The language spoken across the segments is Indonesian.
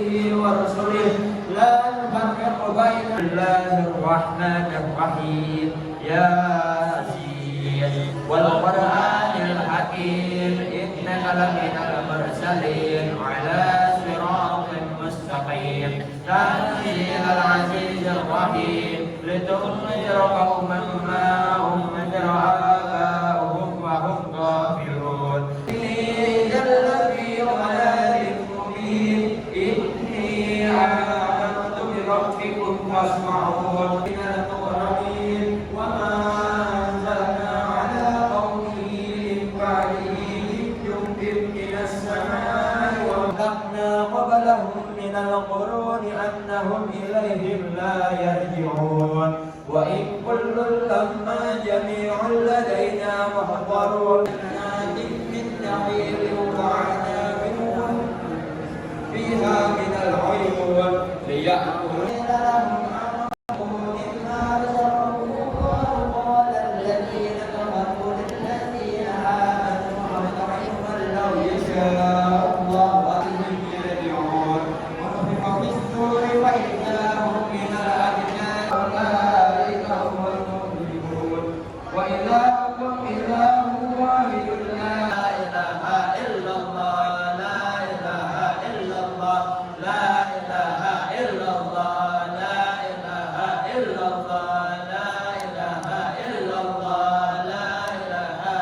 ورسله لا نفرق بين الله الرحمن الرحيم ياسين والقرآن الحكيم إنك لمن المرسلين على صراط مستقيم تنزيل العزيز الرحيم لتنذر قوما ما أنذر آباؤهم وهم غافلون جل في ضلال مبين إني آمنت بربكم فاسمعون من المقربين وما أنزلنا على قومه من بعده من جند من السماء وأهلكنا قبلهم من القرون أنهم إليهم لا يرجعون وإن كل لما جميع لدينا محضرون من نعيم وعناب فيها من العيون ليأكلوا لهم أمرهم مما رزقهم الله قال الذين كفروا للذين آمنوا أطعموا لو يشاء الله وإليه يرجعون ونفخ في الصور فإذا هم من الأجناد أولئك هم المؤمنون وإلهكم إله واحد لا إله إلا الله لا إله إلا الله لا إله إلا الله لا إله إلا الله لا إله إلا الله لا إله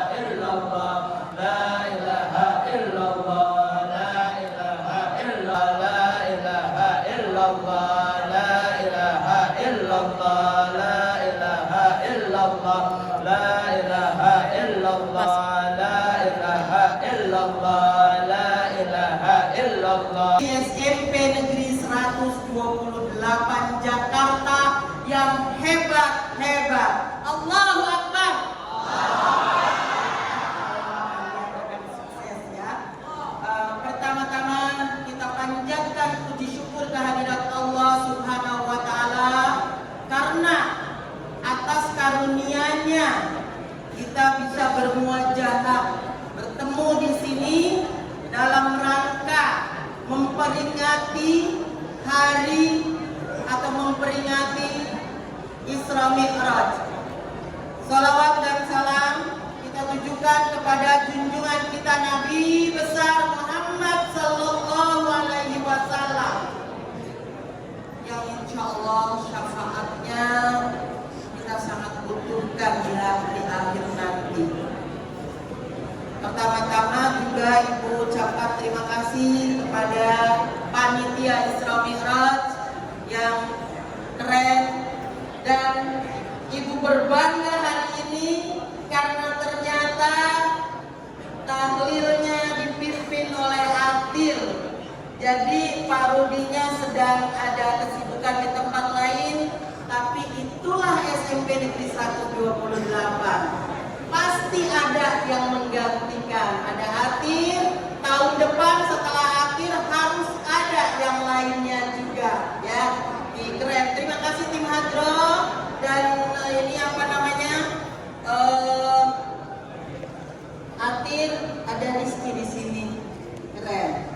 إلا الله لا إله إلا الله لا إله إلا لا إله إلا الله لا إله إلا الله لا إله إلا الله لا إله إلا الله لا إله إلا الله لا إله إلا الله SMP Negeri 128 Jakarta yang hebat-hebat. Allahu Akbar. Sukses ya. Pertama-tama kita panjatkan puji syukur kehadirat Allah Subhanahu wa taala karena atas karunia-Nya kita bisa bermuajahah, bertemu di sini dalam rangka memperingati hari atau memperingati Isra Mi'raj. Salawat dan salam kita tujukan kepada junjungan kita Nabi besar Muhammad sallallahu alaihi wasallam yang insyaallah syafaatnya kita sangat butuhkan di akhir nanti. Pertama-tama juga Ibu ucapkan terima kasih kepada panitia Isra Mi'raj yang keren, dan Ibu berbangga hari ini karena ternyata tahlilnya dipimpin oleh Atil. Jadi Pak Rudinya sedang ada kesibukan di tempat lain, tapi itulah SMP Negeri 128. Pasti ada yang menggantikan. Ada Atir, tahun depan setelah Atir harus ada yang lainnya juga ya. Keren. Terima kasih tim Hadro dan ini apa namanya? Atir, ada Rizky di sini. Keren.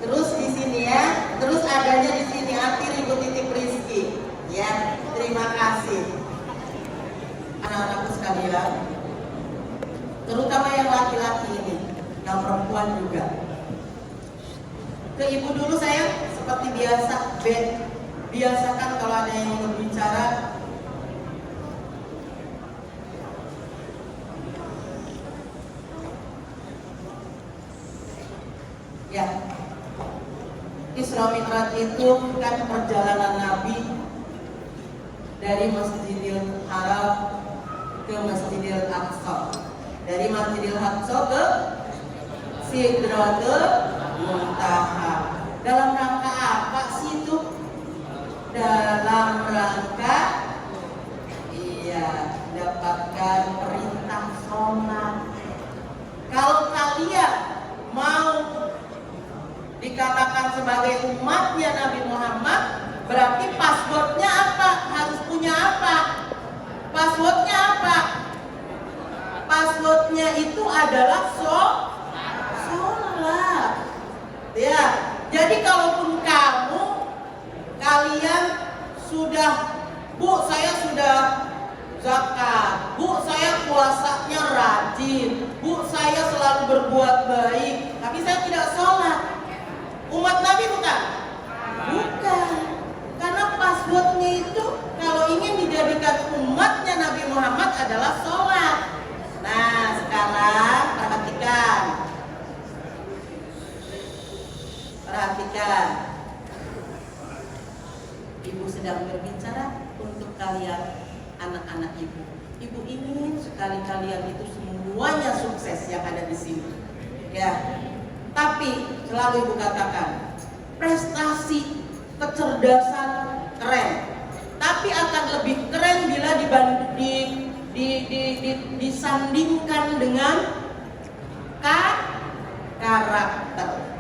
Terus di sini ya. Terus adanya di sini Atir Ibu titip Rizky. Ya, terima kasih. Anak-anakku sekalian, terutama yang laki-laki ini, yang perempuan juga. Ke ibu dulu saya, seperti biasa, biasakan kalau ada yang berbicara. Ya, Isra Mi'raj itu kan perjalanan Nabi dari Masjidil Haram ke Masjidil Aqsa, dari Masjidil Aqsa ke Sidratul Muntaha. Dalam rangka apa sih itu? Dalam rangka dapatkan perintah sholat. Kalau kalian mau dikatakan sebagai umatnya Nabi Muhammad, berarti passwordnya apa? Harus punya apa? Passwordnya apa? Passwordnya itu adalah sholat. Ya, jadi kalaupun kalian sudah, Bu, saya sudah zakat, Bu, saya puasanya rajin, Bu, saya selalu berbuat baik, tapi saya tidak sholat. Umat Nabi bukan? Bukan. Karena passwordnya itu kalau ingin dijadikan umatnya Nabi Muhammad adalah sholat. Nah, sekarang perhatikan. Perhatikan. Ibu sedang berbicara untuk kalian, anak-anak ibu. Ibu ingin sekali kalian itu semuanya sukses yang ada di sini. Ya. Tapi selalu ibu katakan, prestasi, kecerdasan keren. Tapi akan lebih keren bila disandingkan dengan karakter.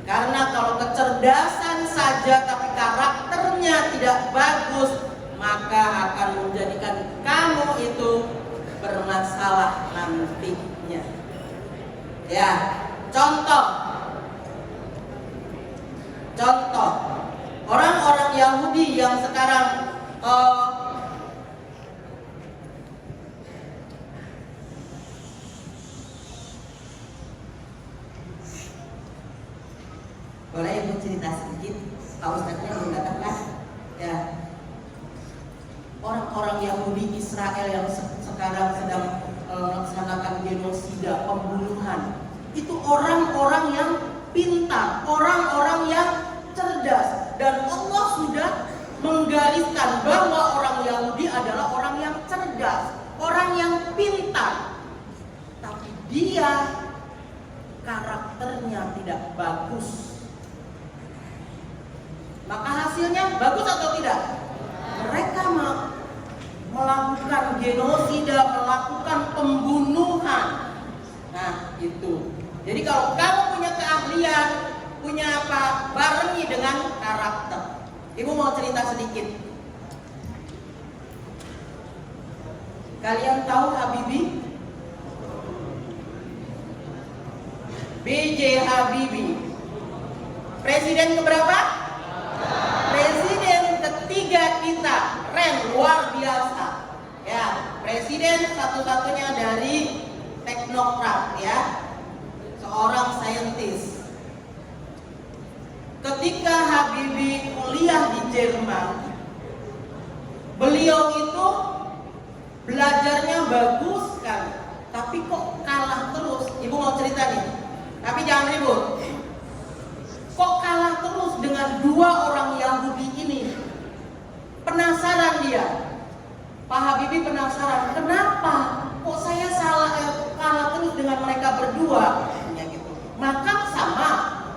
Karena kalau kecerdasan saja tapi karakternya tidak bagus, maka akan menjadikan kamu itu bermasalah nantinya. Ya, contoh orang-orang Yahudi yang sekarang boleh ibu cerita sedikit? Pak Ustadznya belum datang kan? Ya. Orang-orang Yahudi Israel yang sekarang sedang melaksanakan genosida, pembunuhan, itu orang-orang yang pintar, orang-orang yang cerdas, dan Allah sudah menggariskan bahwa orang Yahudi adalah orang yang cerdas, orang yang pintar, tapi dia karakternya tidak bagus. Maka hasilnya bagus atau tidak? Mereka melakukan genosida, melakukan pembunuhan. Nah, itu. Jadi kalau kamu punya keahlian, punya apa, barengi dengan karakter. Ibu mau cerita sedikit. Kalian tahu Habibie? B.J. Habibie. Presiden keberapa? Presiden ketiga kita, keren, luar biasa. Ya, presiden satu-satunya dari teknokrat, ya, seorang saintis. Ketika Habibie kuliah di Jerman, beliau itu belajarnya bagus kan, tapi kok kalah terus. Ibu mau cerita nih, tapi jangan ribut. Kok kalah terus dengan dua orang Yahudi ini? Penasaran dia. Pak Habibie penasaran, kenapa kok saya kalah terus dengan mereka berdua? Tanya gitu. Makan sama,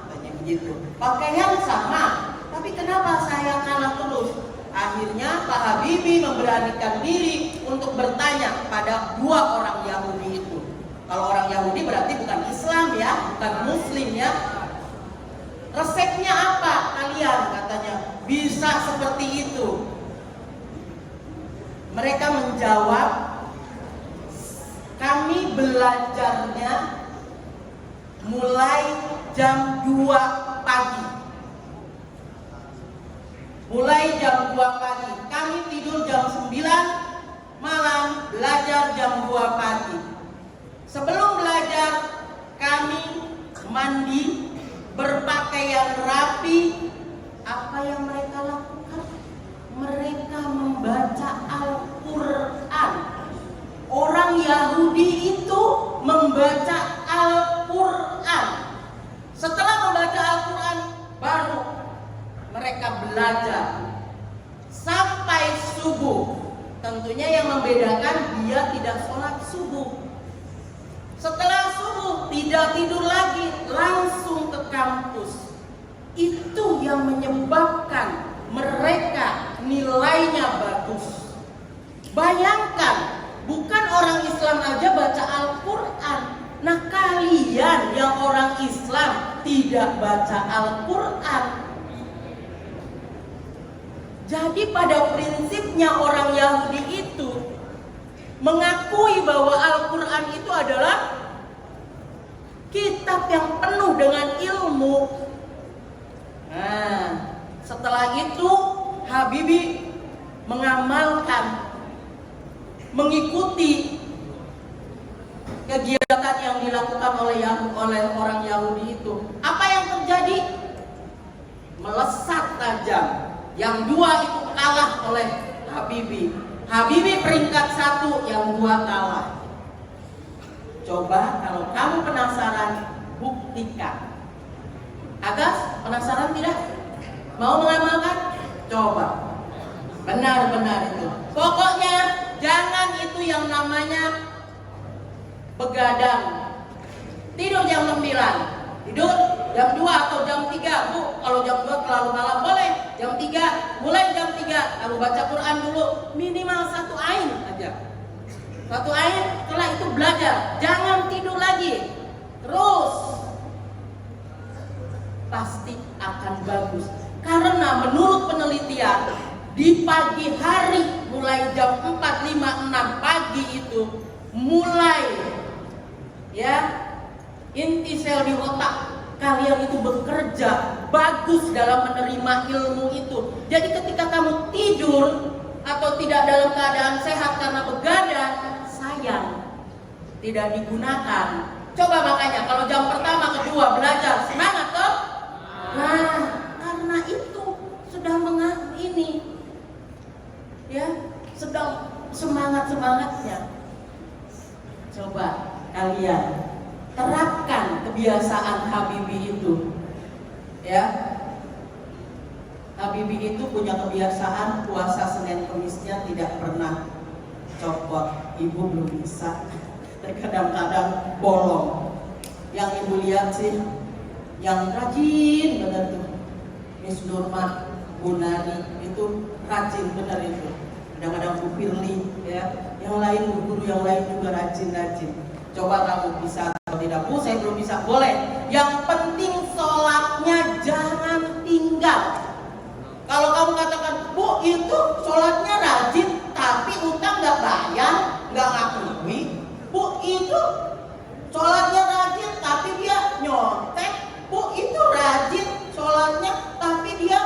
tanya begitu. Pakaian sama, tapi kenapa saya kalah terus? Akhirnya Pak Habibie memberanikan diri untuk bertanya pada dua orang Yahudi itu. Kalau orang Yahudi berarti bukan Islam ya, bukan Muslim ya. Resepnya apa kalian? Katanya bisa seperti itu. Mereka menjawab, kami belajarnya mulai jam 2 pagi. Mulai jam 2 pagi. Kami tidur jam 9 malam, belajar jam 2 pagi. Sebelum belajar, kami mandi, berpakaian rapi. Apa yang mereka lakukan? Mereka membaca Al-Quran. Orang Yahudi itu membaca Al-Quran. Setelah membaca Al-Quran, baru mereka belajar sampai subuh. Tentunya yang membedakan dia tidak sholat subuh. Setelah subuh tidak tidur lagi, langsung ke kampus. Itu yang menyebabkan mereka nilainya bagus. Bayangkan, bukan orang Islam aja baca Al-Quran. Nah, kalian yang orang Islam tidak baca Al-Quran. Jadi pada prinsipnya orang Yahudi itu mengakui bahwa Al-Quran itu adalah kitab yang penuh dengan ilmu. Nah, Setelah itu Habibie mengamalkan, mengikuti kegiatan yang dilakukan oleh orang Yahudi itu. Apa yang terjadi? Melesat tajam. Yang dua itu kalah oleh Habibie. Habibie peringkat 1, yang dua kalah. Coba kalau kamu penasaran, buktikan. Agas, penasaran tidak? Mau mengamalkan? Coba. Benar-benar itu. Pokoknya jangan itu yang namanya begadang. Tidur jam 9, tidur jam 2 atau jam 3. Bu, kalau jam 2 terlalu malam boleh. Jam 3, mulai jam 3 kamu baca Quran dulu, minimal 1 ain aja. 1 ain, setelah itu belajar. Jangan tidur lagi. Terus pasti akan bagus. Karena menurut penelitian, di pagi hari mulai jam 4, 5, 6 pagi itu mulai inti sel di otak kalian itu bekerja bagus dalam menerima ilmu itu. Jadi ketika kamu tidur atau tidak dalam keadaan sehat karena begadang, sayang tidak digunakan. Coba makanya kalau jam pertama, kedua belajar semangat toh. Nah, karena itu sedang sedang semangatnya. Coba kalian terapkan kebiasaan Habibie itu, Habibie itu punya kebiasaan puasa Senin Kemisnya tidak pernah copot. Ibu belum bisa, kadang-kadang bolong. Yang ibu lihat sih, yang rajin benar tuh, Miss Nurma, Bu Nani itu rajin benar itu. Kadang-kadang Bu Firly, yang lain guru yang lain juga rajin-rajin. Coba kamu bisa atau tidak? Bu, saya belum bisa. Boleh. Yang penting sholatnya jangan tinggal. Kalau kamu katakan, Bu, itu sholatnya rajin, tapi utang nggak bayar, nggak ngakui. Bu, itu sholatnya rajin, tapi dia nyontek. Bu, itu rajin sholatnya, tapi dia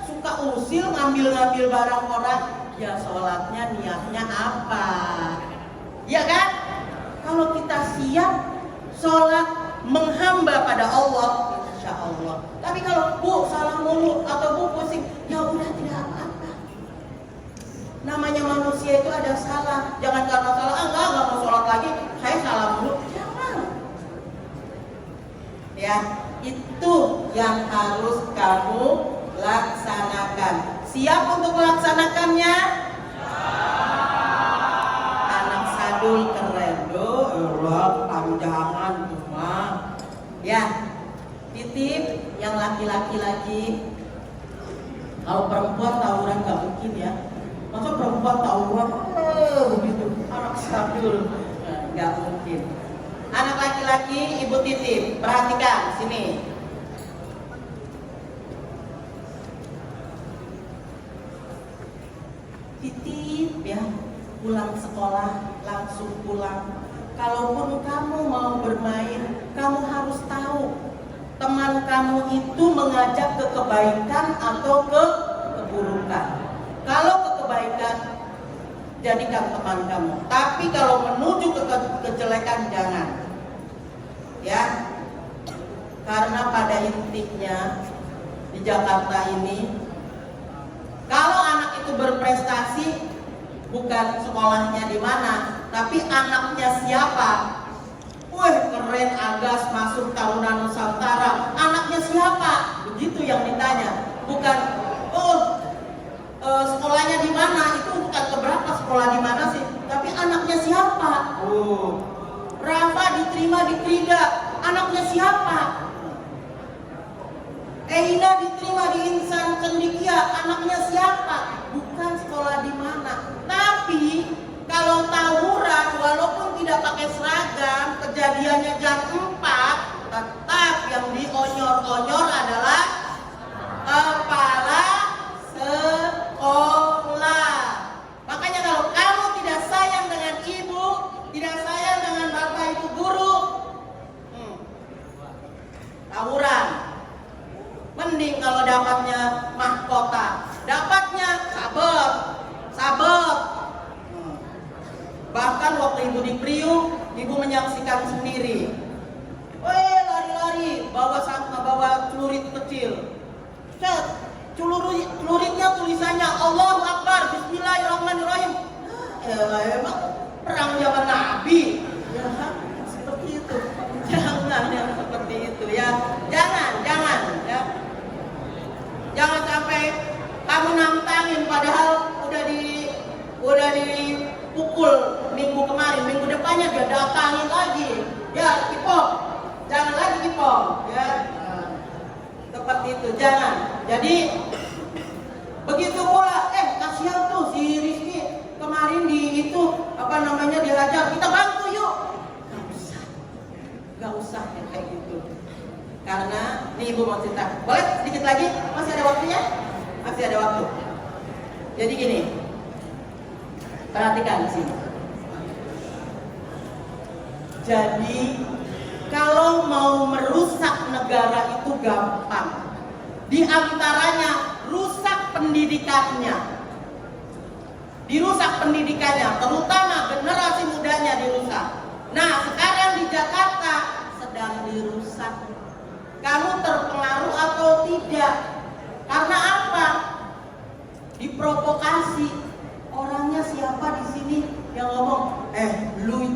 suka usil, ngambil-ngambil barang orang. Ya sholatnya niatnya apa? Ya kan? Kalau kita siap sholat menghamba pada Allah, insya Allah. Tapi kalau Bu salah mulu atau Bu pusing, ya udah tidak apa-apa. Namanya manusia itu ada salah. Jangan karena salah, enggak mau sholat lagi, saya salah mulu. Jangan. Ya, itu yang harus kamu laksanakan. Siap untuk melaksanakannya? Anak sadul keren doh, panjangan tuh mah. Ya, titip yang laki-laki lagi. Kalau perempuan tawuran gak mungkin ya. Masa perempuan tawuran begitu, anak sadul gak mungkin. Anak laki-laki ibu titip, perhatikan sini. Titip ya, pulang sekolah langsung pulang. Kalaupun kamu mau bermain, kamu harus tahu teman kamu itu mengajak ke kebaikan atau ke keburukan. Kalau ke kebaikan, jadikan teman kamu. Tapi kalau menuju ke kejelekan, jangan. Ya, karena pada intinya di Jakarta ini, kalau anak itu berprestasi, bukan sekolahnya di mana, tapi anaknya siapa. Wih, keren Agas masuk Taruna Nusantara. Anaknya siapa? Begitu yang ditanya. Bukan, sekolahnya di mana? Itu bukan keberapa sekolah di mana sih, tapi anaknya siapa? Rafa diterima di Krida. Anaknya siapa? Eina diterima di Insan Cendikia, anaknya siapa? Bukan sekolah di mana. Tapi kalau tawuran walaupun tidak pakai seragam, kejadiannya jam 4, tetap yang dionyor-onyor adalah kepala sekolah. Makanya kalau kamu tidak sayang dengan ibu, tidak sayang dengan bapak ibu guru, tawuran. Mending kalau dapatnya mahkota di Priuk, ibu menyaksikan sendiri. Weh, lari-lari, bawa celurit kecil. Cet, celuritnya tulisannya Allahu Akbar, Bismillahirrahmanirrahim. Emang perang zaman Nabi. Ya, seperti itu. Jangan yang seperti itu ya. Jangan ya. Jangan sampai kamu nantangin padahal udah dipukul minggu kemarin, minggu depannya dia datangin lagi. Ya, kipong. Jangan lagi kipong ya. Seperti itu, jangan. Jadi begitu pula kasihan tuh si Rizky kemarin dihajar, kita bantu yuk. Gak usah ya kayak gitu. Karena ini ibu mau cerita. Boleh sedikit lagi? Masih ada waktunya? Masih ada waktu. Jadi gini, perhatikan di sini. Jadi kalau mau merusak negara itu gampang. Di antaranya rusak pendidikannya. Dirusak pendidikannya, terutama generasi mudanya dirusak. Nah, sekarang di Jakarta sedang dirusak. Kamu terpengaruh atau tidak? Karena apa? Diprovokasi. Orangnya siapa di sini yang ngomong,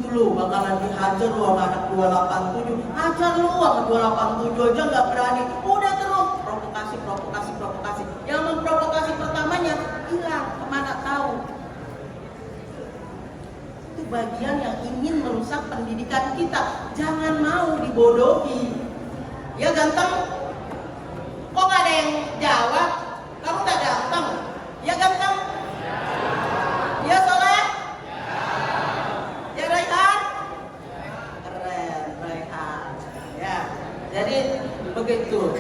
lu bakalan dihajar lu sama anak 287. Hajar lu sama 287 aja nggak berani. Udah terus provokasi. Yang memprovokasi pertamanya hilang, kemana tahu. Itu bagian yang ingin merusak pendidikan kita. Jangan mau dibodohi. Ya ganteng, kok gak ada yang jawab? Kamu gak ganteng? Ya ganteng? Ya soleh? Ya Raihan? Keren, Raihan. Ya, jadi begitu.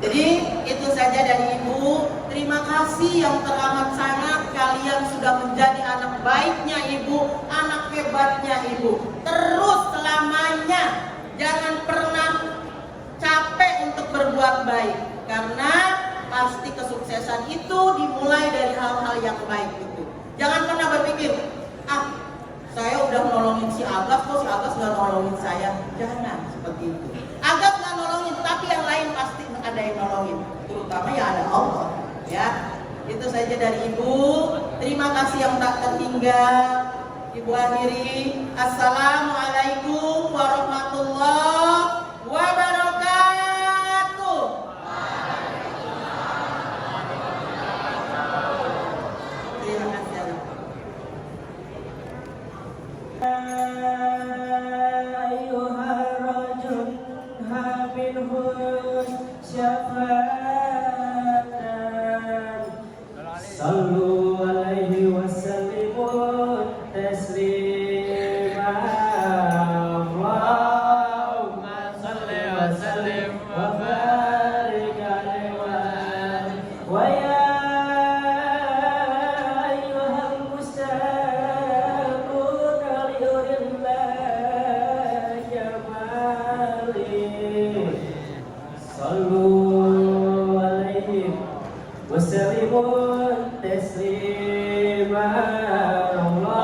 Jadi itu saja dari ibu. Terima kasih yang teramat sangat. Kalian sudah menjadi anak baiknya ibu, anak hebatnya ibu. Terus selamanya jangan pernah capek untuk berbuat baik, karena pasti kesuksesan itu dimulai dari hal-hal yang baik itu. Jangan pernah berpikir, saya udah nolongin si Agas, kok si Agas nggak nolongin saya. Jangan seperti itu. Agas nggak nolongin, tapi yang lain pasti ada yang nolongin, terutama ya ada Allah. Ya, itu saja dari ibu. Terima kasih yang tak terhingga. Ibu akhiri, assalamualaikum warahmatullahi wabarakatuh. Terima kasih. Ayuhar rajul haminhu syafatan sallu alaihi wasallimu taslima. Allahumma salli wa sallim wa barik alaihi wa ya ayyuhal mustaqun lillahi jamali sallu alaihi wasallimu taslima. Allahumma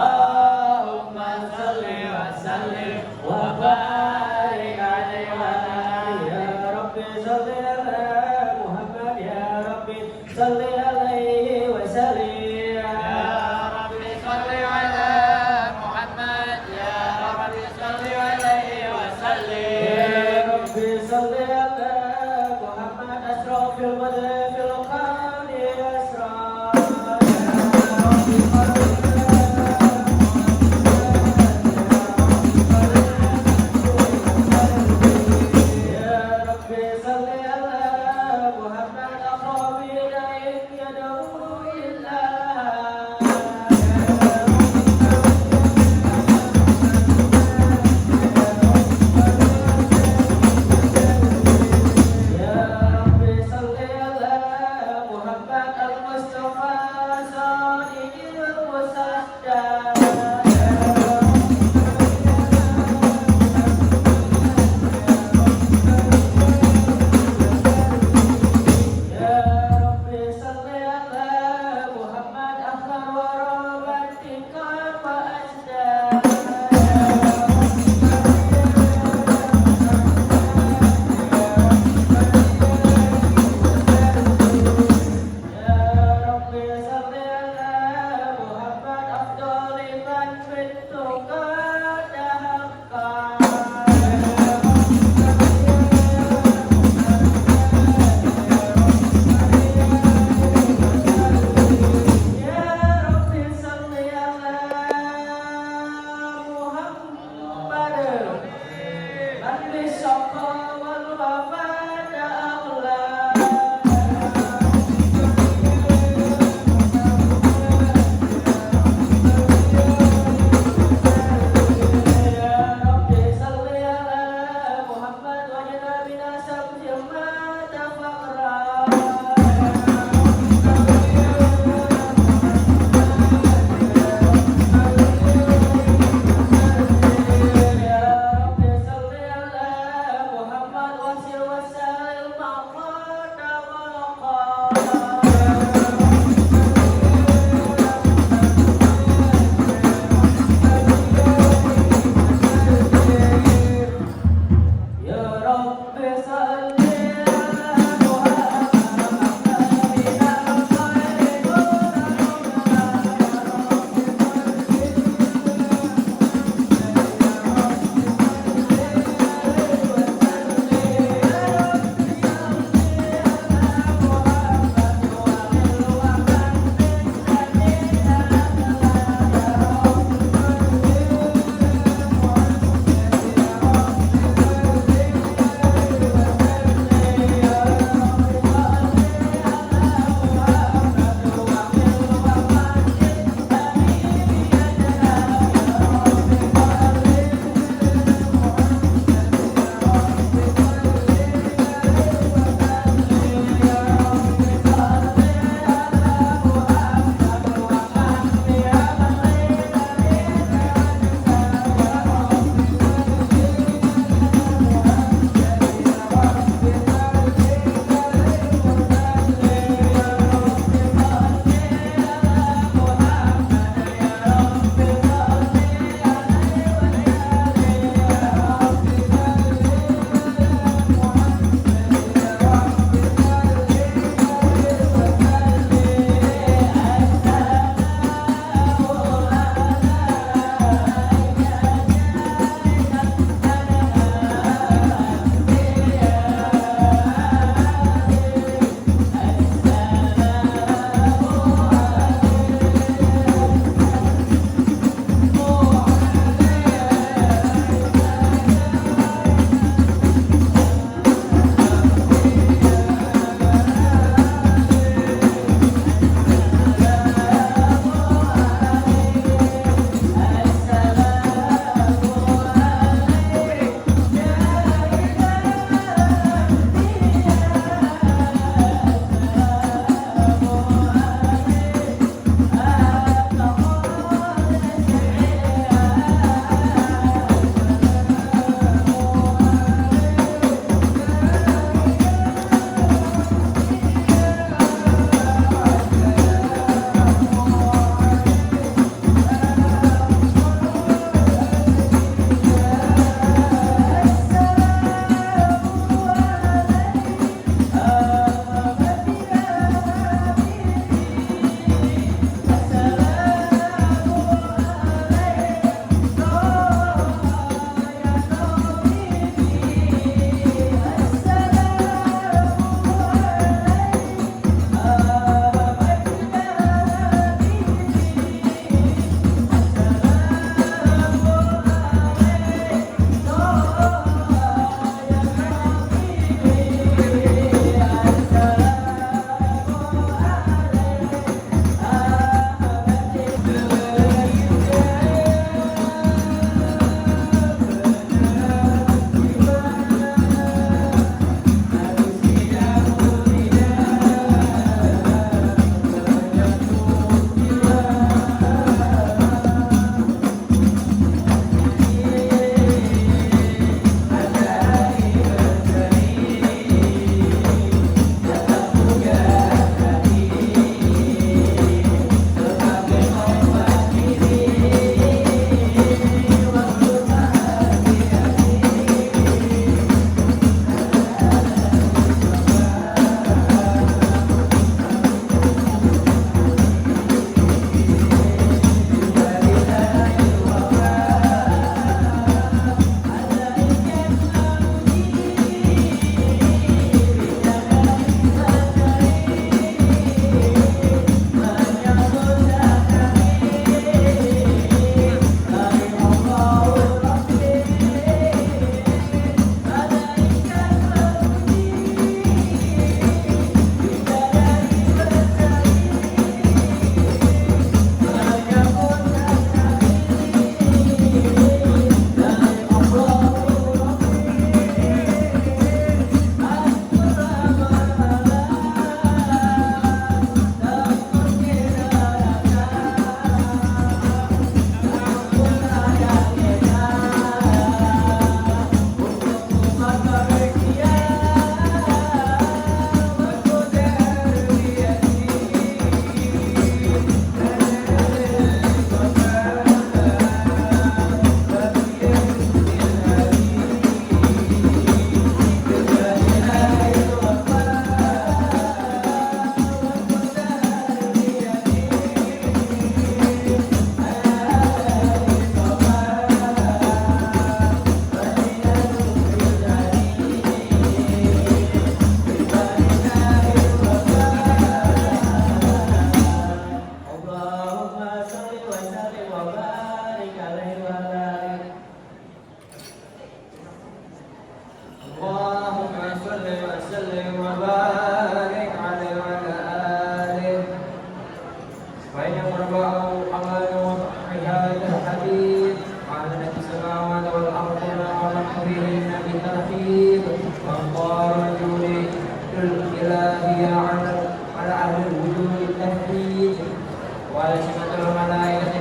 وألسنة الملائكة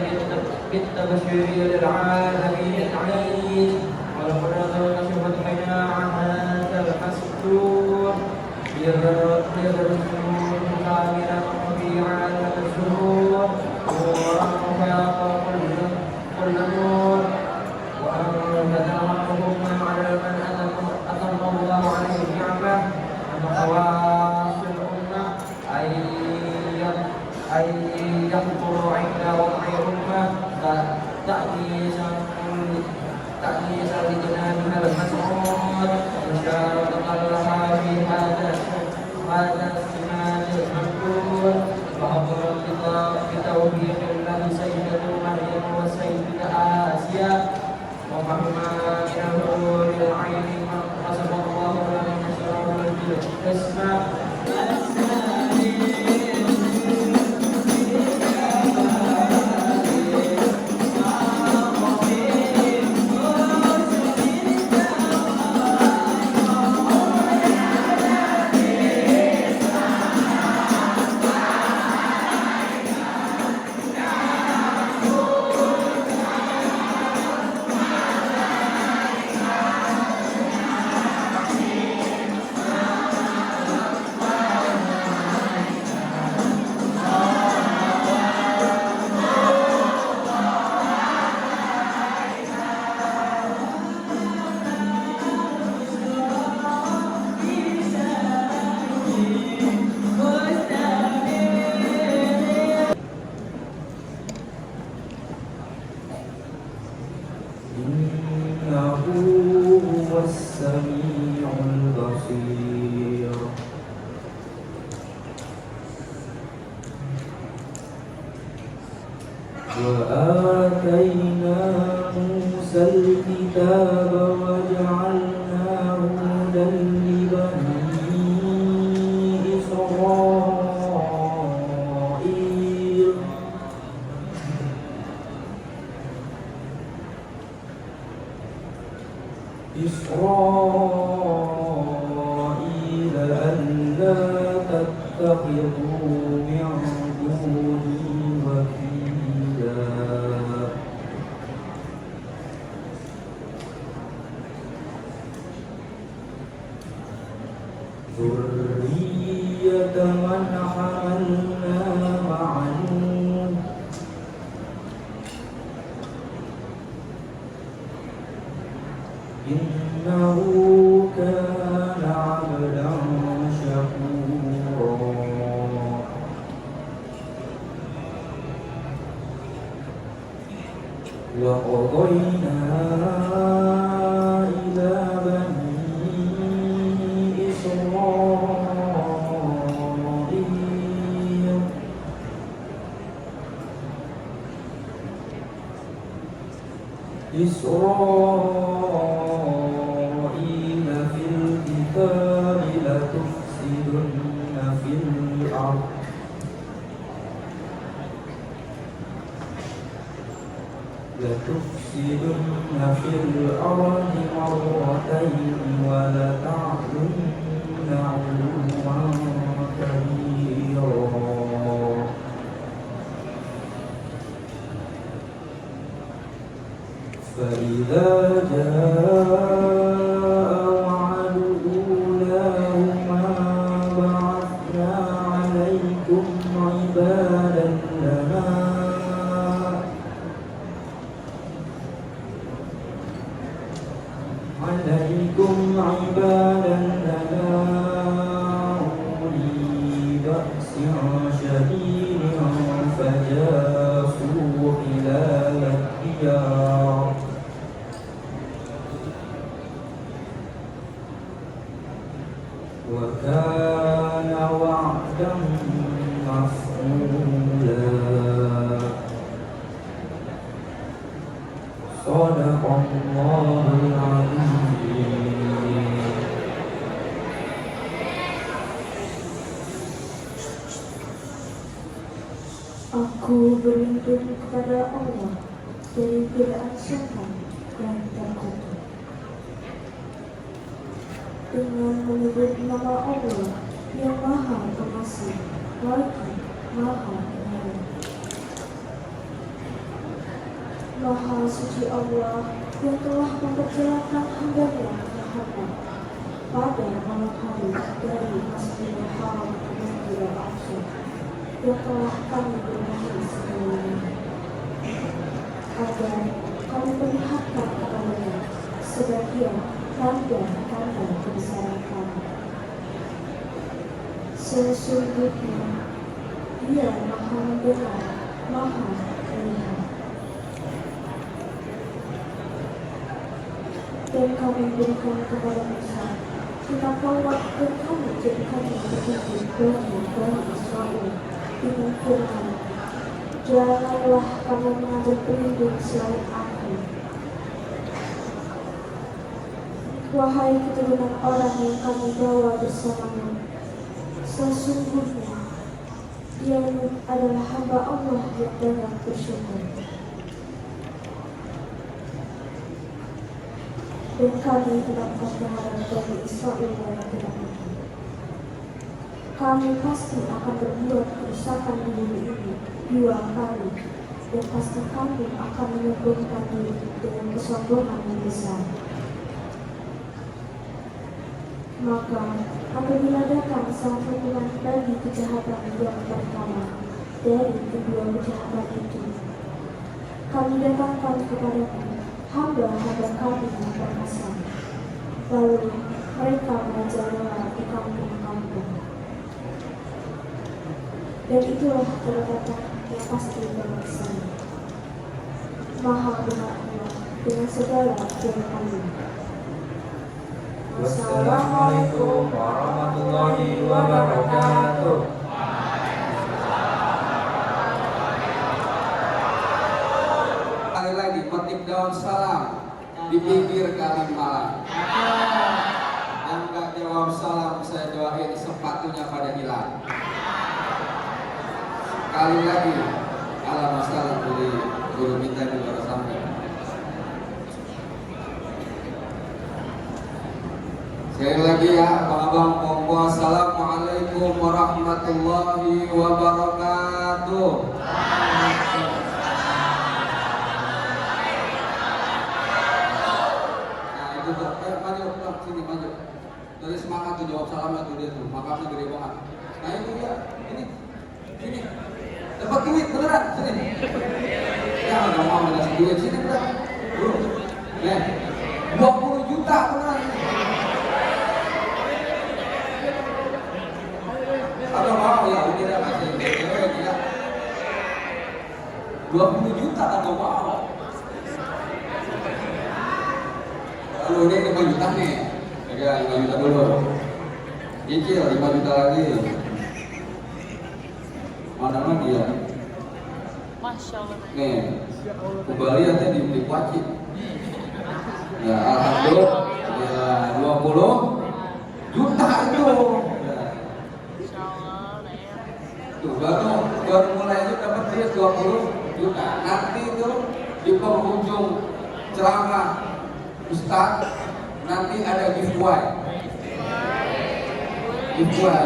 بالتبشير للعالمين العيد والقرآن فتحنا عن هذا المستور للرسول كاملا ربيعا الزهور نورا وفاق كل نور وأنزل ربكم على من أتم الله عليه النعمة من خواص الأمة أي يخطر عند وضع الأمة تأنيسا لجنابها المسعود مشاركة لها في هذا السمات المذكور وحضر بتوفيق الله سيدة مريم وسيدة آسيا ومهما من الحلول العين قسم الله لمن يشرع بالاسم هو السميع البصير وآتينا موسى الكتاب وجعلناه هدى لبني إسرائيل ألا تتخذوا من دوني وكيلا ذرية من حملنا مع نوح إنه كان عبدا شكورا وقضينا إلى بني إسرائيل في الكتاب لتفسدن في الأرض مرتين ولتعلن علوا كبيرا فإذا جاء وعد أولاهما بعثنا عليكم عبادا لنا أولي بأس شديد فجاسوا خلال الديار وكان وعدا مفعولا صدق الله العظيم. Aku berlindung kepada Allah dari godaan syaitan dan terkutuk. Dengan menyebut nama Allah yang Maha Pengasih lagi Maha Penyayang. Maha suci Allah yang telah memperjalankan hamba-Nya Muhammad pada malam hari dari Masjidil Haram ke Masjidil Aqsa yang telah kami berkahi sebelumnya, agar kami perlihatkan kepadanya sebagian tanda-tanda kebesaran kami. Sesungguhnya Dia Maha Mendengar, Maha Melihat. Dan kami berikan kepada Musa kitab Taurat dan kami jadikannya petunjuk bagi Israel dengan firman, janganlah kamu mengambil pelindung selain aku. Wahai keturunan orang yang kami bawa bersamamu, sesungguhnya Dia adalah hamba Allah yang banyak bersyukur. Dan kami tetapkan terhadap Bani Israel dalam kitab itu. Kami pasti akan berbuat kerusakan di bumi ini 2 kali, dan pasti kami akan menyombongkan diri dengan kesombongan yang besar. Maka apabila datang sang hukuman bagi kejahatan yang pertama dari kedua kejahatan itu, kami datangkan kepadamu hamba-hamba kami yang perkasa, lalu mereka merajalela di kampung-kampung. Dan itulah perbuatan yang pasti terlaksana. Maha benar Allah dengan segala firman-Nya. Wassalamualaikum warahmatullahi wabarakatuh. Sekali lagi petik daun salam di pinggir kali malam. Yang nggak jawab salam saya doain sepatunya pada hilang. Sekali lagi alamat salam dari guru kita di luar sampai. Sekali lagi ya abang-abang pompo, assalamualaikum warahmatullahi wabarakatuh. Nah itu tuh, maju, sini maju. Dari semangat tuh jawab salamnya tuh dia tuh, makasih gede banget. Nah itu dia, ini, dapat duit beneran, sini. Ya nggak mau dikasih duit, sini beneran. Bro, nih, 20 juta beneran. Atau mau ya udah dah kasih ya. 20 juta atau mau. Lalu ini 5 juta nih. Ya 5 juta dulu. Cicil 5 juta lagi. Mana lagi ya? Masya Allah. Nih, kembaliannya di Paci. Ya alhamdulillah. Ya 20 juta itu. Tuh, baru mulai itu dapat dia 20 juta. Nanti itu di penghujung ceramah Ustaz nanti ada giveaway.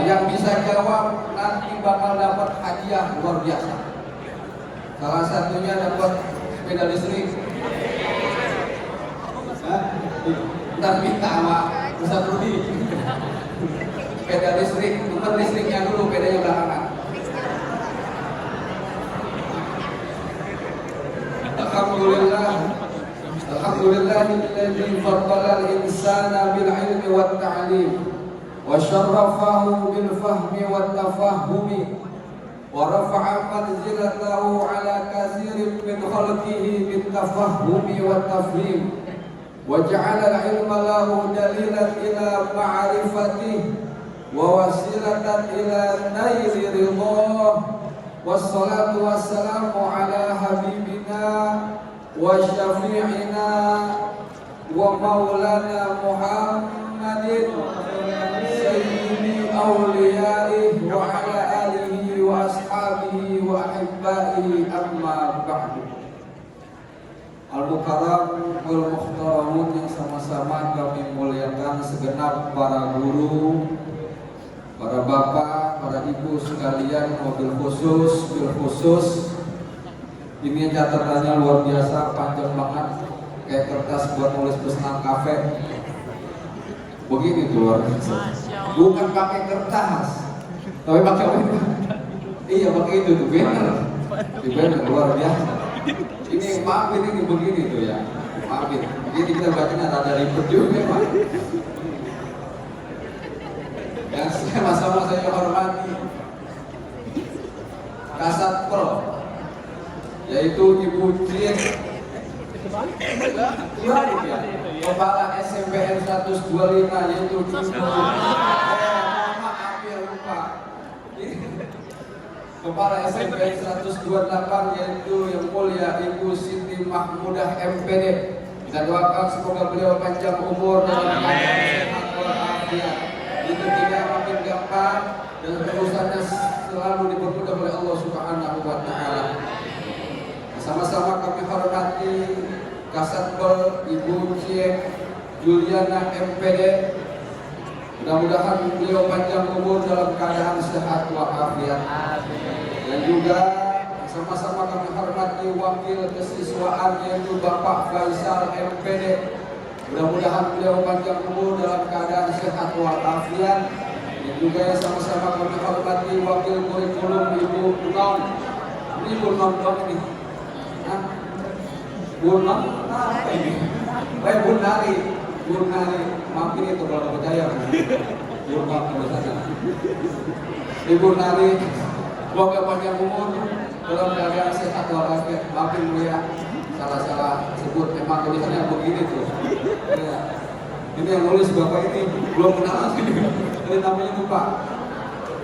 Yang bisa jawab nanti bakal dapat hadiah luar biasa. Salah satunya dapat sepeda listrik. Ntar minta sama Ustaz Rudi. Sepeda listrik, bukan listriknya dulu, sepedanya belakangan. Alhamdulillahilladzi faddala al-insana bil ilmi wat ta'lim wa syarrafahu bil fahmi wat tafahumi wa rafa'a manzilatahu ala katsirin min khalqihi bit tafahumi wat tafhim wa ja'ala al-ilma lahu dalilan ila ma'rifatihi wa wasilatan ila naili ridhah. Wassalatu wassalamu ala habibina wa syafi'ina wa maulana Muhammadin sayyidi awliya'ihi wa ala alihi wa ashabihi wa ahibbaihi amma ba'du. Al-Mukarram wal Muhtaramun yang sama-sama kami muliakan segenap para guru, para bapak, para ibu sekalian, mobil khusus Ini catatannya luar biasa, panjang banget, kayak kertas buat nulis pesanan kafe. Begini tuh luar biasa. Bukan pakai kertas, tapi pakai apa? Iya pakai itu tuh banner. Di banner luar biasa. Ini maafin ini begini tuh ya, maafin. Ini kita bacanya ada ribet juga Pak. Yang sama-sama saya hormati Kasatpol, yaitu Ibu Cien Kepala SMPN 125, yaitu Ibu maaf ya lupa. Kepala SMPN 128, yaitu Yang Mulia Ibu Siti Mahmudah MPD. Kita doakan semoga beliau panjang umur dan keadaan sehat walafiat. Itu tidak makin gampang dan urusannya selalu dipermudah oleh Allah Subhanahu wa Ta'ala. Sama-sama kami hormati Kasatpol Ibu Cie Juliana MPD. Mudah-mudahan beliau panjang umur dalam keadaan sehat walafiat. Dan juga sama-sama kami hormati Wakil Kesiswaan yaitu Bapak Faisal MPD. Mudah-mudahan beliau panjang umur dalam keadaan sehat walafiat. Dan juga sama-sama kami hormati Wakil Kurikulum Ibu Bunon. Ini Bunon dong ini. Bunon apa ini? Baik Bunari. Bunari. Mampir itu kalau percaya. Bunon kalau saja. Ibu Nari. Semoga panjang umur dalam keadaan sehat walafiat. Maafin mulia. Salah-salah sebut memang tulisannya begini tuh. Ya. Ini yang nulis bapak ini belum kenal ini namanya lupa.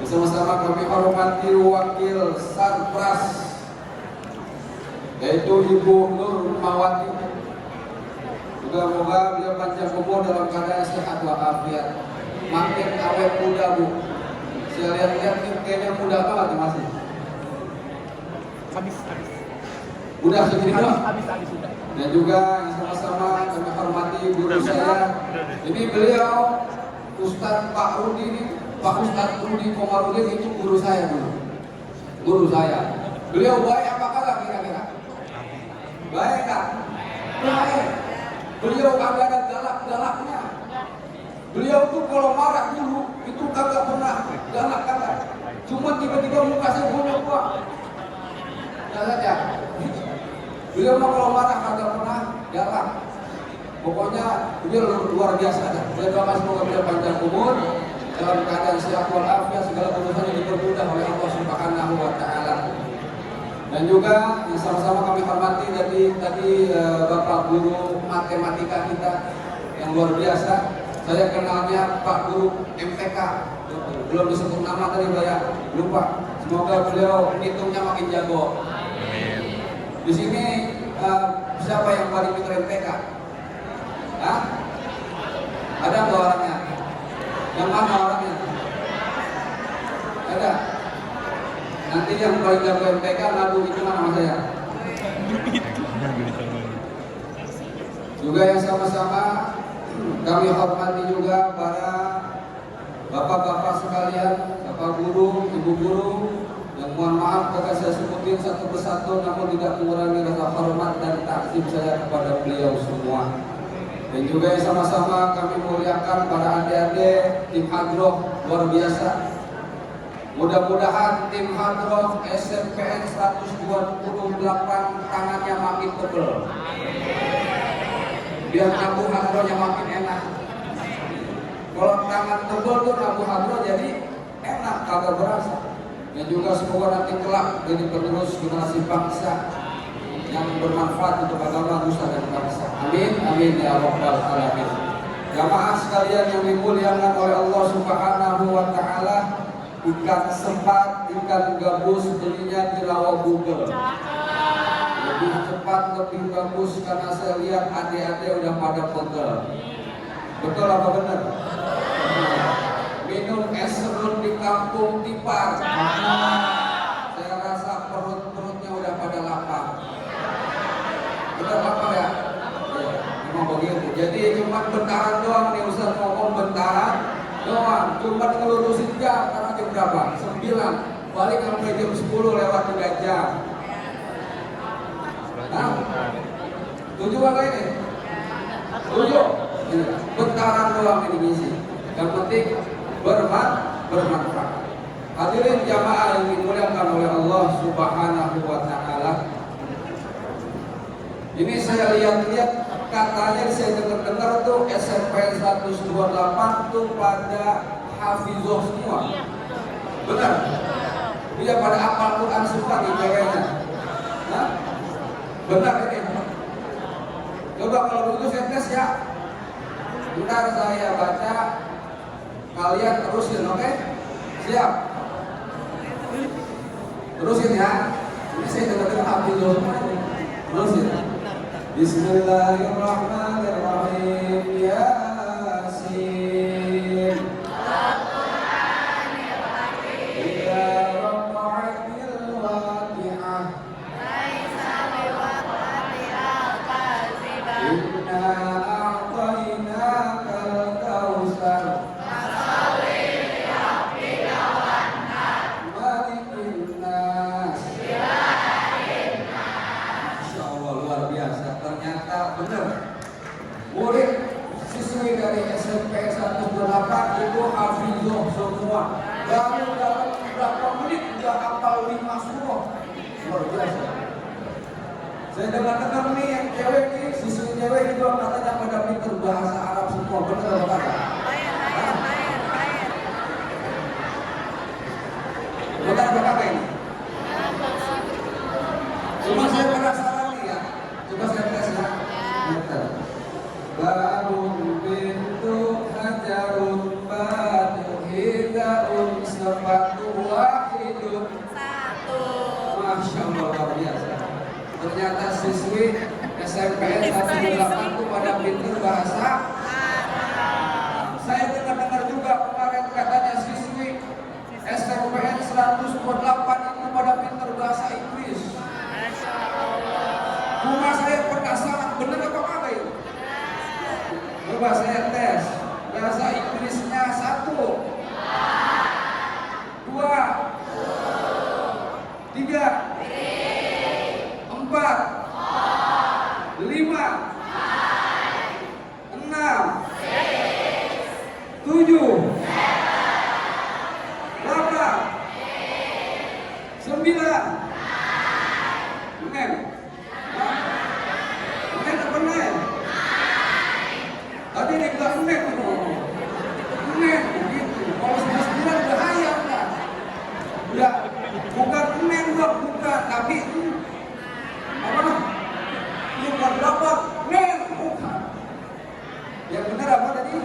Bersama-sama kami hormati Wakil Sarpras yaitu Ibu Nur Mawati. Moga-moga beliau panjang umur dalam keadaan sehat walafiat. Makin awet muda Bu. Saya lihat-lihat ini kayaknya muda banget masih. Habis. Udah segini doang. Habis sudah. Dan juga yang sama-sama kami hormati guru saya. Ini beliau Ustadz Pak Rudi ini, Pak Ustadz Rudi Komarudin itu guru saya dulu. Guru saya. Beliau baik apa kagak kira-kira? Baik kan? Baik. Beliau kagak ada galak-galaknya. Beliau tuh kalau marah dulu itu kagak pernah galak kagak. Cuma tiba-tiba muka saya bonyok Pak. Ya saja. Beliau mah kalau marah kagak pernah galak. Pokoknya beliau luar biasa. Saya doakan semoga beliau panjang umur dalam keadaan sehat walafiat, segala urusannya dipermudah oleh Allah Subhanahu wa Ta'ala. Dan juga yang sama-sama kami hormati tadi Bapak Guru Matematika kita yang luar biasa. Saya kenalnya Pak Guru MTK. Belum disebut nama tadi saya lupa. Semoga beliau hitungnya makin jago. Di sini siapa yang paling pintar MTK? Hah? Ada nggak orangnya? Yang mana orangnya? Ada. Nanti yang paling jago MTK ngadu itu nama saya. Juga yang sama-sama kami hormati juga para bapak-bapak sekalian, bapak guru, ibu guru. Yang mohon maaf kalau saya sebutin satu persatu, namun tidak mengurangi rasa hormat dan takzim saya kepada beliau semua. Dan juga yang sama-sama kami muliakan para adik-adik tim Hadroh luar biasa. Mudah-mudahan tim Hadroh SMPN 128 tangannya makin tebal. Biar nabuh hadrohnya makin enak. Kalau tangan tebal tuh nabuh hadroh jadi enak, kagak berasa. Dan juga semoga nanti kelak jadi penerus generasi bangsa yang bermanfaat untuk agama, nusa dan bangsa. Amin, amin ya rabbal alamin. Jamaah sekalian yang dimuliakan oleh Allah Subhanahu wa Ta'ala, ikan sempat, ikan gabus belinya di rawa Google. Lebih cepat, lebih bagus karena saya lihat adik-adik udah pada pegel. Betul apa benar? Minum es serut di kampung Tipar. Saya rasa perut-perutnya udah pada lapar. Benar apa ya? Memang begitu. Jadi cuma bentaran doang nih Ustaz ngomong bentaran doang. Cuma ngelurusin jam karena jam berapa? 9. Balik sampai jam 10 lewat 3 jam. Hah? Setuju nggak ini? Setuju? Ini, bentaran doang ini ngisi. Yang penting bermanfaat. Hadirin jamaah yang dimuliakan oleh Allah Subhanahu wa Ta'ala. Ini saya lihat-lihat, katanya saya dengar tuh SMP 128 tuh pada hafizah semua. Benar? Dia pada hafal Quran semua nih ceweknya. Hah? Benar ini? Coba kalau begitu saya tes ya. Bentar saya baca, kalian terusin, oke? Siap? Terusin ya. Ini saya dengar hafizah semua nih. Terusin. Bismillahirrahmanirrahim. Yasin. Idza waqa'atil waqi'ah. Inna a'tainakal kautsar. Malikin nas. Masya Allah, luar biasa. Ternyata benar. Murid siswi dari SMP 128 itu hafizah semua. Baru dalam beberapa menit sudah hafal 5 surah. Luar biasa. Saya dengar nih yang cewek nih, siswi cewek juga katanya pada pintar bahasa Arab semua. Benar atau kagak? Benar atau kagak ini? Cuma saya penasaran nih ya. Coba saya tes ya. Betul. Babun pintu hajarun batu hidaun sepatu wahidun. Masya Allah, luar biasa. Ternyata siswi SMPN 128 itu pada pintar bahasa Arab. Saya dengar juga kemarin katanya siswi SMPN 128 itu pada pintar bahasa Inggris. Cuma saya penasaran, benar apa kagak itu? Coba saya tes. Bahasa Inggrisnya 1, 2, 3, 4, 5, 6, 7, 8, 9, 10. Nen apa nen? Tadi dia bilang nen begitu. Kalau sudah 9 bahaya enggak? Ya, bukan nen bukan, tapi apa? Bukan berapa? Nen bukan. Yang benar apa tadi?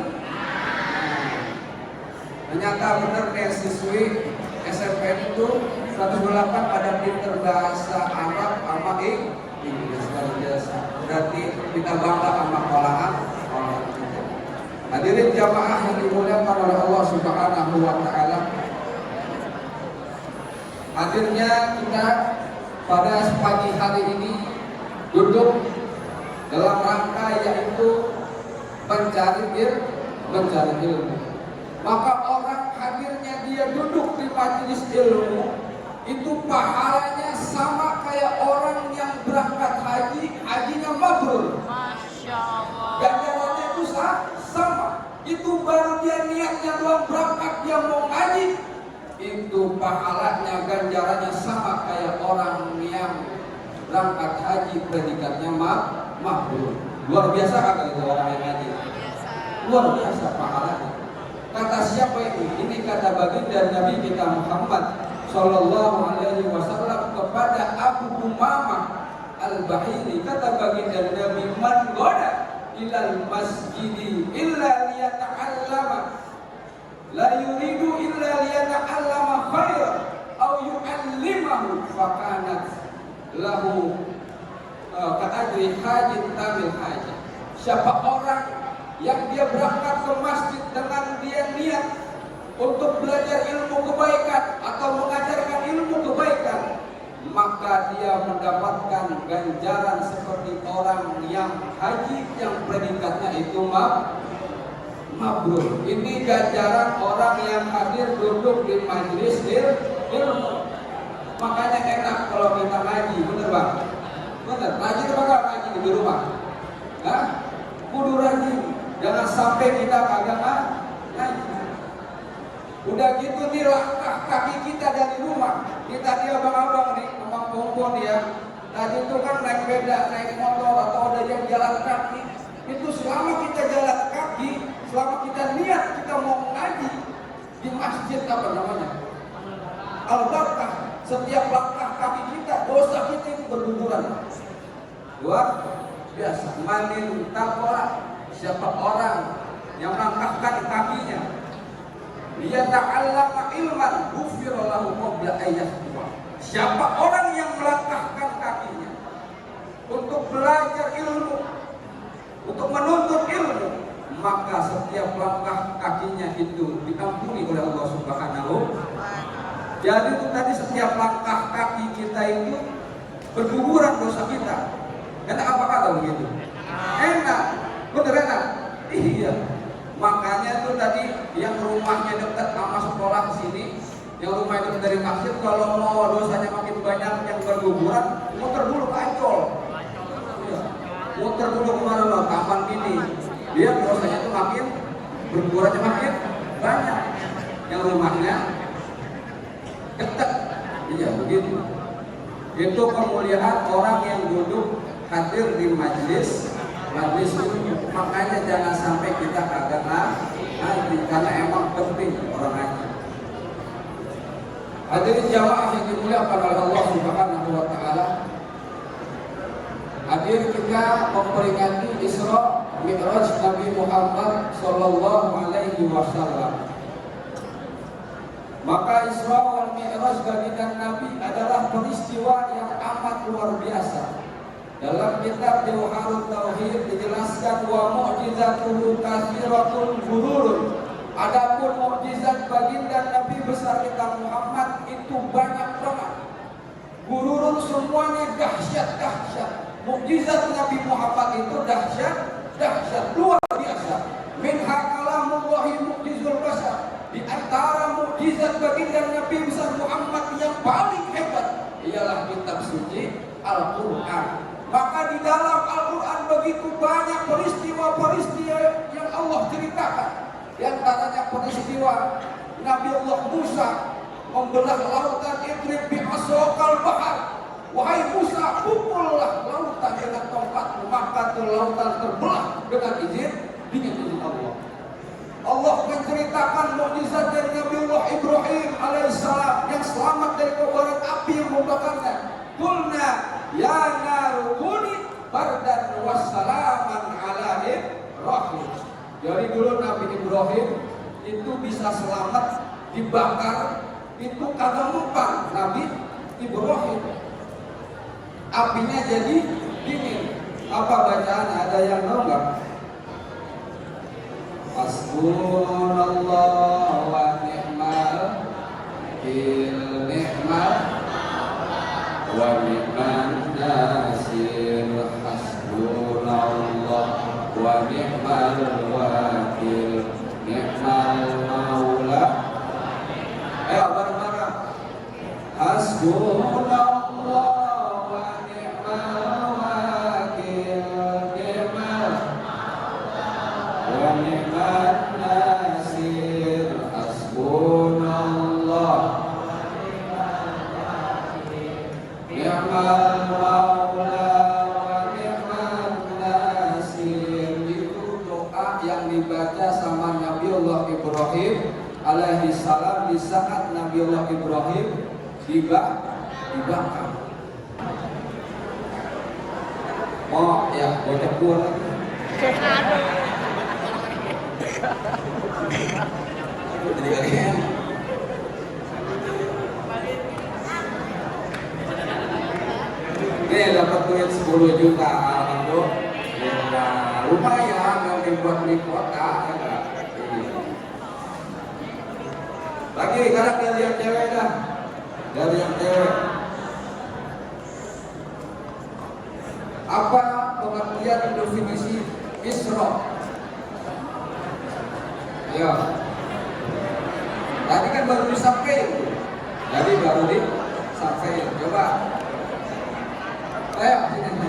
Ternyata benar nih siswi SMP itu 128 pada pintar bahasa Arab sama Inggris. Luar biasa. Berarti kita bangga sama olahan kita. Hadirin jamaah yang dimuliakan oleh Allah Subhanahu wa Ta'ala. Akhirnya kita pada pagi hari ini duduk dalam rangka yaitu mencari ilmu. Maka orang hadirnya dia duduk di majelis ilmu itu pahalanya sama kayak orang yang berangkat haji, hajinya mabrur. Masya Allah. Ganjarannya itu sama. Itu baru dia niatnya doang berangkat dia mau ngaji, itu pahalanya ganjarannya sama kayak orang yang berangkat haji predikatnya mabrur. Luar biasa kagak itu orang yang ngaji? Luar biasa pahalanya. Kata siapa itu? Ini kata baginda Nabi kita Muhammad Sallallahu Alaihi Wasallam kepada Abu Umamah Al-Bahili. Kata baginda Nabi, man goda ilal masjidi illa liyata'allama la yuridu illa liyata'allama khairan au yu'allimahu fakanat lahu ka'adri hajin tamil hajin. Siapa orang yang dia berangkat ke masjid dengan dia niat untuk belajar ilmu kebaikan atau mengajarkan ilmu kebaikan, maka dia mendapatkan ganjaran seperti orang yang haji yang predikatnya itu mabrur. Ini ganjaran orang yang hadir duduk di majelis ilmu. Makanya enak kalau kita ngaji, bener bang? Bener, rajin apa nggak rajin di rumah? Hah? Kudu rajin. Jangan sampai kita kagak ngaji. Udah gitu nih langkah kaki kita dari rumah. Ini tadi abang-abang nih, abang kompon ya. Tadi itu kan naik beda, naik motor atau ada yang jalan kaki. Itu selama kita jalan kaki, selama kita niat kita mau ngaji di masjid apa namanya? Al-Barakah. Setiap langkah kaki kita, dosa kita itu berguguran. Luar biasa. Manin taqwa, siapa orang yang melangkahkan kakinya, dia ta'allama ilman ghufira lahu qabla ayyatuha. Siapa orang yang melangkahkan kakinya untuk belajar ilmu, untuk menuntut ilmu, maka setiap langkah kakinya itu diampuni oleh Allah Subhanahu. Jadi itu tadi setiap langkah kaki kita itu berguguran dosa kita. Enak apa kata begitu? Enak, bener enak. Iya. Makanya tuh tadi yang rumahnya dekat sama sekolah sini, yang rumah itu dari masjid, kalau mau dosanya makin banyak yang berguguran, muter dulu ke Ancol. Iya. Muter dulu kemana-mana, Taman Mini. Dia dosanya tuh makin bergugurannya makin banyak. Yang rumahnya dekat. Iya begitu. Itu kemuliaan orang yang duduk hadir di majlis ilmu. Makanya jangan sampai kita kagak ngaji, karena emang penting orang ngaji. Hadirin jamaah yang dimuliakan oleh Allah Subhanahu wa taala. Hadir kita memperingati Isra Mi'raj Nabi Muhammad sallallahu alaihi wasallam. Maka Isra wal Mi'raj bagi Nabi adalah peristiwa yang amat luar biasa. Dalam kitab Jauharut Tauhid dijelaskan wa mu'jizatuhu katsiratul ghurur. Adapun mukjizat baginda Nabi besar kita Muhammad itu banyak banget. Gururun semuanya dahsyat-dahsyat. Mukjizat Nabi Muhammad itu dahsyat luar biasa. Minha kalamullahi mu'jizul basar. Di antara mukjizat baginda Nabi besar Muhammad yang paling hebat ialah kitab suci Al-Qur'an. Maka di dalam Al-Quran begitu banyak peristiwa-peristiwa yang Allah ceritakan. Di antaranya peristiwa Nabi Allah Musa membelah lautan Idrib bi'asokal bahar. Wahai Musa, pukullah lautan dengan tongkatmu, maka lautan terbelah dengan izin Allah. Allah menceritakan mukjizat dari Nabi Allah Ibrahim alaihissalam yang selamat dari kobaran api yang membakarnya. Qulna ya naru kuni bardan wassalaman ala Ibrahim. Jadi dulu Nabi Ibrahim itu bisa selamat dibakar, itu kagak mempan Nabi Ibrahim. Apinya jadi dingin. Apa bacaan? Ada yang tahu nggak? Hasbunallah wa ni'mal ni'mal wa ni'man nasir. Hasbunallah wa ni'mal wakil ni'mal maula. Ayo bareng-bareng. Hasbunallah wa ni'mal wakil ni'mal wa ni'man nasir. Hasbunallah ni'mal maula wa ni'man nasir. Itu doa yang dibaca sama Nabi Allah Ibrahim alaihi salam di saat Nabi Allah Ibrahim dibakar. Oh ya, bocah gua lagi. Jadi kalian ini dapat duit 10 juta, alhamdulillah. Lumayan kalau dibuat beli kuota, ya enggak? Lagi sekarang dari yang cewek dah, dari yang cewek. Apa pengertian definisi Isra? Ya, tadi kan baru disampaikan, jadi baru disampaikan. Coba, ayo sini.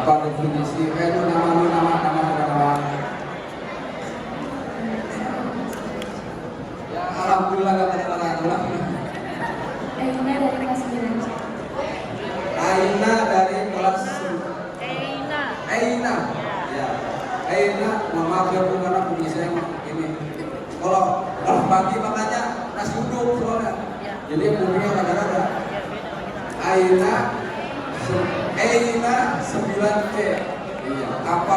Apa definisi? Itu nama. Ya alhamdulillah kata Allah. Aina dari kelas 9C. Aina dari kelas Eina. Aina. Ya. Aina, mohon maaf ya Bu karena punya saya ini. Kalau pagi makanya nasi uduk soalnya. Ya. Jadi punya kadang-kadang. Ya, beda lagi nama. Aina 9C. Iya, apa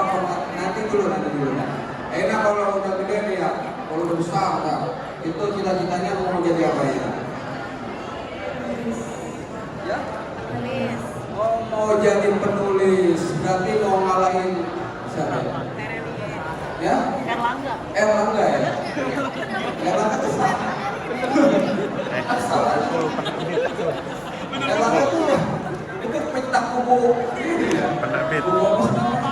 nanti dulu. Aina kalau udah gede nih ya, kalau udah besar ya, itu cita-citanya mau menjadi apa ya? Ya? Oh, mau jadi penulis, berarti mau ngalahin siapa ya? Ya? Erlangga. Erlangga ya? Erlangga tuh salah. Salah. Erlangga tuh itu pencak buku ini ya? Buku apa namanya?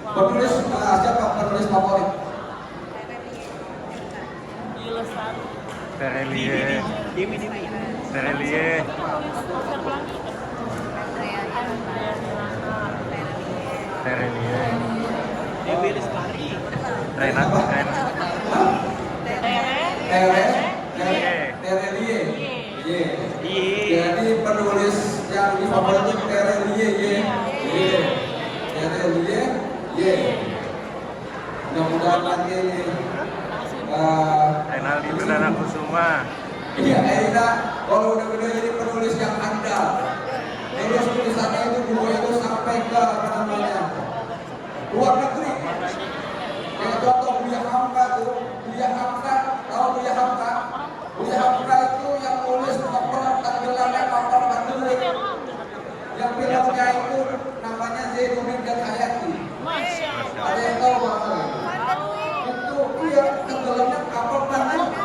Penulis, siapa penulis favorit? Lestari. Terelie. Terelie. Terelie. Dewi Lestari. Renat. Terelie. Ye. Iya. Jadi penulis yang favorit itu Terelie. Ye. Terelie. Ye. Mudah-mudahan nanti Renaldi Perdana Kusuma. iya, Aina kalau udah gede jadi penulis yang andal. Terus tulisannya itu bukunya itu sampai ke apa namanya luar negeri. Kayak contoh Buya Hamka tuh, Buya Hamka, tahu Buya Hamka? Buya Hamka itu yang nulis kapal tenggelamnya kapal Tenggelam. Yang filmnya itu namanya Zainuddin dan Hayati. Masya Allah. Ada yang tahu Bang? Itu iya tenggelamnya kapal Tenggelam.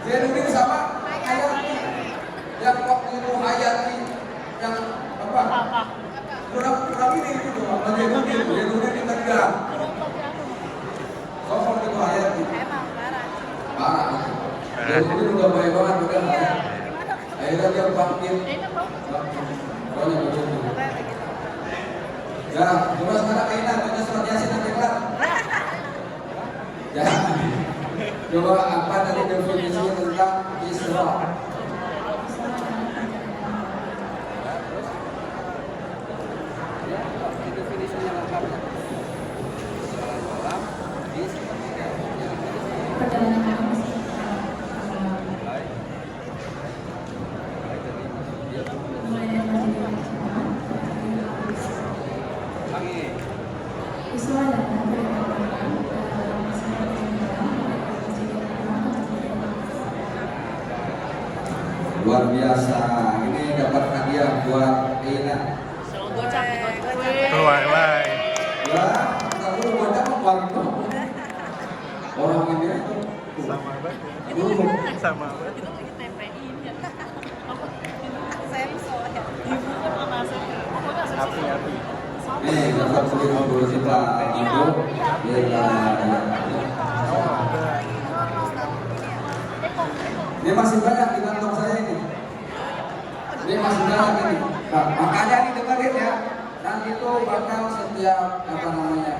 Zainuddin sama Hayati. Yang waktu itu Hayati yang apa? Kurang ini gitu. Zainuddin di Tegal. Kosong itu Hayati. Parah. Zainuddin udah baik banget udah. Akhirnya dia bangkit. Banyak begitu. Ya, coba sekarang Aina baca surat Yasin nanti kelar. Ya. Coba apa tadi definisi tentang Isra? Definisinya lengkapnya. Luar biasa. Ini dapat hadiah buat Aina. Selalu gocap ikut gue. Keluar lagi. Ya, kalau bocah mau orang ini Sama banget. Itu lagi mana? Sama banget. Itu lagi TPI-in ya. Apa? Sensor ya. Ibu kan mana sensor? Pokoknya sensor. Api. nih dapat 50 juta untuk ini masih banyak di kantong saya ini masih banyak ini. Nah, makanya didengerin ya, nanti itu bakal setiap apa namanya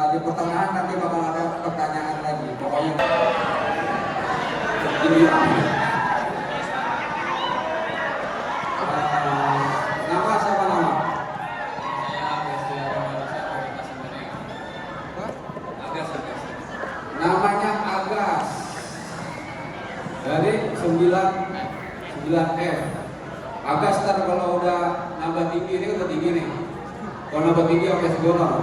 di pertengahan nanti bakal ada pertanyaan lagi pokoknya ini nama siapa nama? Namanya Agas dari 9F. Agas ntar kalau udah nambah tinggi ini udah tinggi nih. Kalau nambah tinggi oke donor.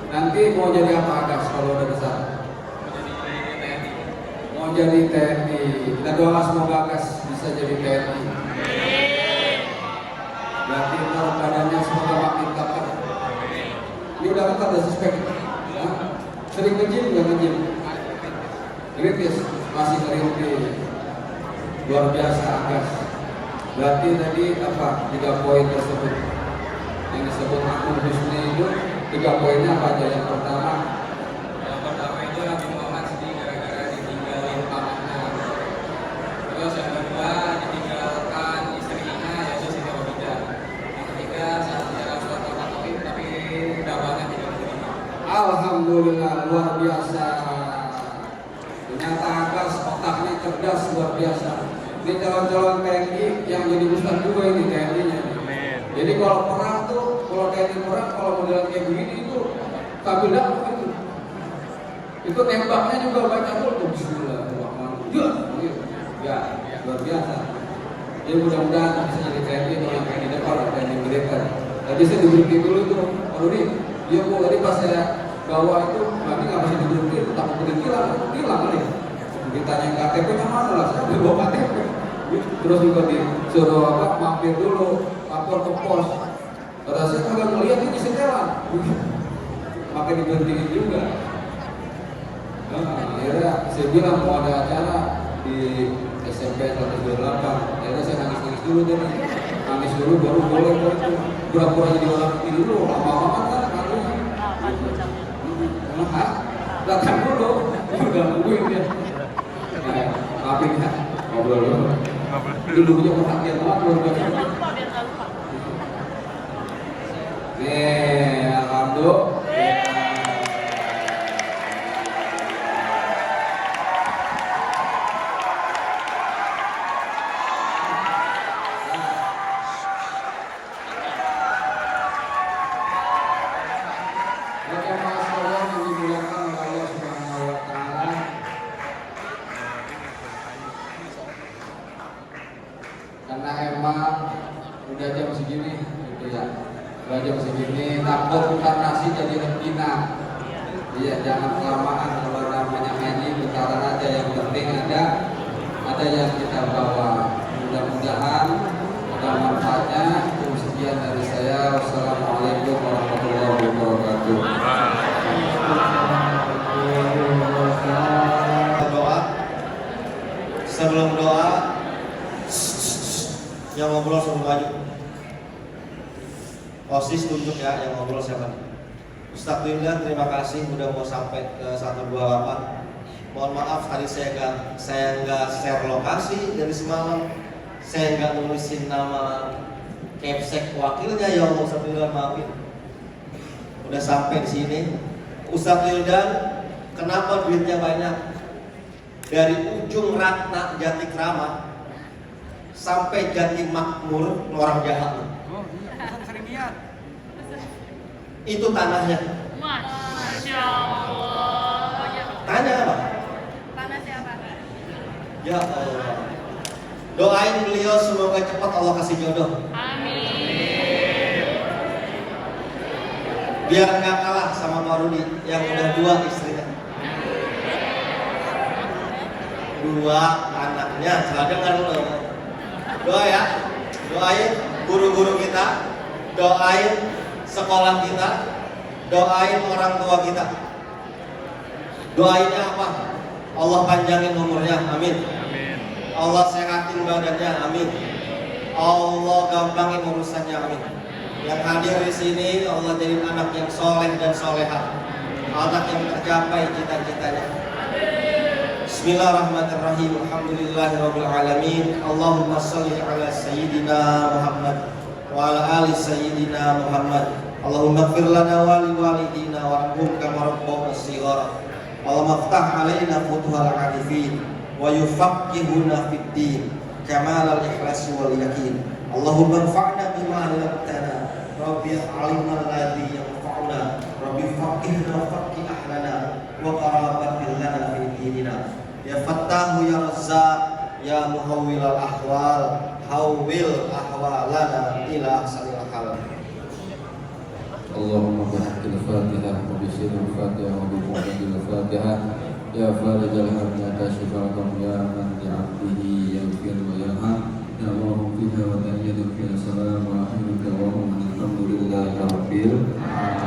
Nanti mau jadi apa Agas kalau udah besar? Mau jadi TNI. Kita doa semoga Agas bisa jadi TNI. Berarti ntar badannya semoga makin takut. Ini udah ketat ada suspek. Sering nge-gym nggak nge-gym? Kritis, masih kritis. Luar biasa Agas. Berarti tadi apa? 3 poin tersebut yang disebut akun Husni itu 3 poinnya apa aja? Yang pertama itu Nabi Muhammad sedih gara-gara ditinggalin pamannya. Terus yang kedua cerdas luar biasa. Ini calon-calon TNI yang jadi ustaz juga ini TNI-nya. Amin. Jadi kalau perang tuh, kalau TNI perang, kalau modelan kayak begini itu kabinet itu. Itu tembaknya juga baca dulu Bismillahirrahmanirrahim. Ya, luar biasa. Ya mudah-mudahan bisa jadi TNI atau yang kayak di depan atau yang militer. Tadi saya duduk dulu tuh, kalau ini dia mau tadi pas saya bawa itu, nanti nggak bisa duduk itu takut hilang nih. Ditanya KTP-nya mana lah, saya udah bawa KTP. Terus juga disuruh mampir dulu, lapor ke pos. Pada saya kagak melihat ini setelan, pakai diberhentiin juga. Nah, akhirnya saya bilang mau ada acara di SMP 128. Akhirnya saya nangis dulu deh, nangis dulu baru boleh itu. Pura-pura jadi orang ini dulu, lama-lama kan karunya. Datang dulu, udah nungguin dia. Maafin ya, ngobrol dulu. Dulunya perhatian banget luar biasa. Biar nggak lupa, biar nggak lupa. Nih, alhamdulillah. Karena emang udah jam segini gitu ya, udah jam segini takut ntar nasi jadi rengginang. Iya, jangan kelamaan kalau namanya ngaji, bentaran aja, yang penting ada yang kita bawa. Mudah-mudahan ada manfaatnya. Sekian dari saya. Wassalamualaikum warahmatullahi wabarakatuh. Doa. Sebelum doa, yang ngobrol suruh maju. OSIS tunjuk ya, yang ngobrol siapa nih? Ustadz Wildan, terima kasih udah mau sampai ke 128. Mohon maaf tadi saya nggak share lokasi dari semalam. Saya nggak nulisin nama Kepsek wakilnya, ya Allah. Ustadz Wildan, maafin. Udah sampai di sini. Ustadz Wildan, kenapa duitnya banyak? Dari ujung Ratna Jatikrama sampai Jati Makmur, orang jahat. Itu tanahnya. Masya Allah. Tanya apa? Tanah siapa? Ya Allah. Doain beliau semoga cepat Allah kasih jodoh. Amin. Biar nggak kalah sama Pak Rudi yang udah 2 istrinya. 2 anaknya. Coba dengar dulu. Doa ya. Doain guru-guru kita. Doain sekolah kita, doain orang tua kita. Doainnya apa? Allah panjangin umurnya, amin. Allah sehatin badannya, amin. Allah gampangin urusannya, amin. Yang hadir di sini Allah jadi anak yang soleh dan solehah, anak yang tercapai cita-citanya. Bismillahirrahmanirrahim. Alhamdulillahirabbil alamin. Allahumma shalli ala sayyidina Muhammad wa ala ali sayyidina Muhammad. Allahumma ighfir lana wa li walidina warhamhum kama rabbawna shighara. Allahumma iftah alaina futuhal arifin wa yufaqqihuna fid din kamal al ikhlas wal yakin. Allahumma anfa'na bima 'allamtana. Rabbi alimna alladhi yanfa'una. Rabbi faqihna faqih ahlana wa qarabatin lana fi dinina. Ya Fattahu ya Razzaq ya Muhawwil al ahwal hawwil ahwalana ila ahsanil hal. اللهم بحق الفاتحة وبسر الفاتحة وبمحمد الفاتحة يا فارج الهم يا كاشف الغم يا من لعبده يغفر ويرحم يا الله فيها وتأيد فيها سلام ورحمك وهم الحمد لله رب العالمين.